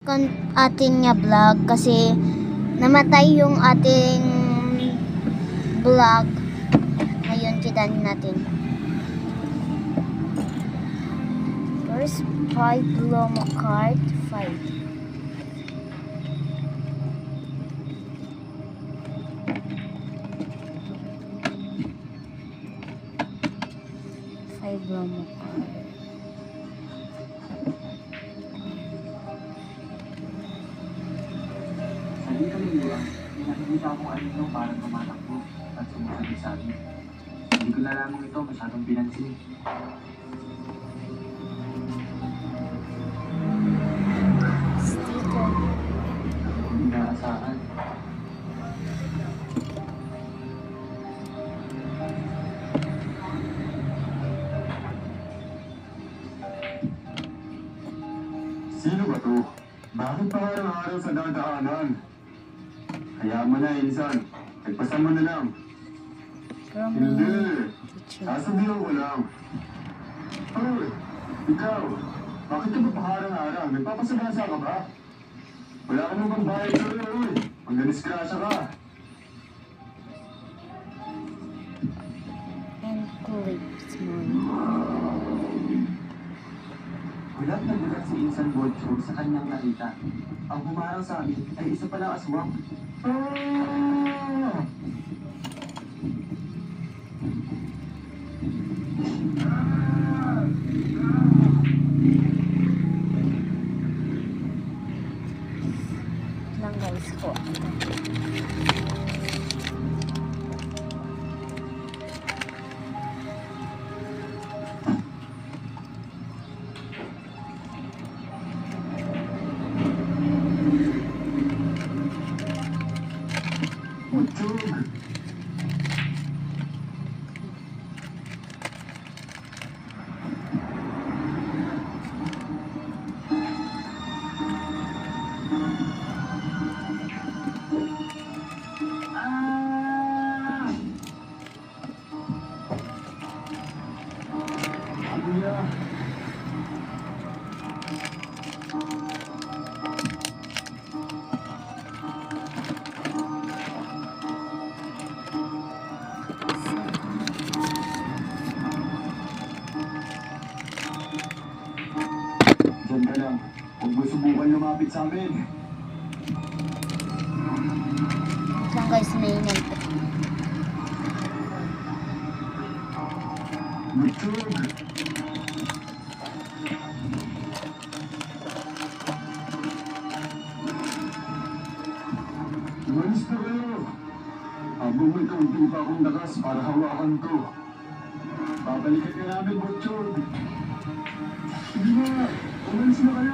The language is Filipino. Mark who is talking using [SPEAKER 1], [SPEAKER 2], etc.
[SPEAKER 1] atin nga vlog kasi namatay yung ating vlog. Ngayon kidan natin. First 5 Lomo card 5. Lomo card.
[SPEAKER 2] Sabi kami nila, nakikita akong anino parang tumatakbo at sumusabi-sabi. Hindi ko na lamang ito masyadong pinansin.
[SPEAKER 1] Sticker.
[SPEAKER 2] Hindi naasahan. Sino ba to? Bakit pa araw-araw sa dadaanan? Hayaan mo na, Insan. Nagpasan mo na lang.
[SPEAKER 1] From
[SPEAKER 2] Hindi.
[SPEAKER 1] teacher.
[SPEAKER 2] Sasabihan ko lang. Hoy, ikaw. Bakit ka ba paharang-harang? Nagpapasagasa ka ba? Wala ka naman bayad sa rin, uy. Magdadiskrasya ka.
[SPEAKER 1] And clips mo.
[SPEAKER 2] Gulat na gulat si Insan Bolcho sa kanyang nakita. Ang humarang sa amin ay isa palang aswang. Ah!
[SPEAKER 1] Lang guys ko.
[SPEAKER 2] Utog! Ah! Kuya! Diyan ka lang. Huwag mo subukan lumapit sa amin.
[SPEAKER 1] Lang guys, mainit.
[SPEAKER 2] Utog! Umalis na kayo! Habang may kaunti pa akong lakas para hawakan to. Babalikan ka namin, Butchog! Sige na! Umalis na kayo!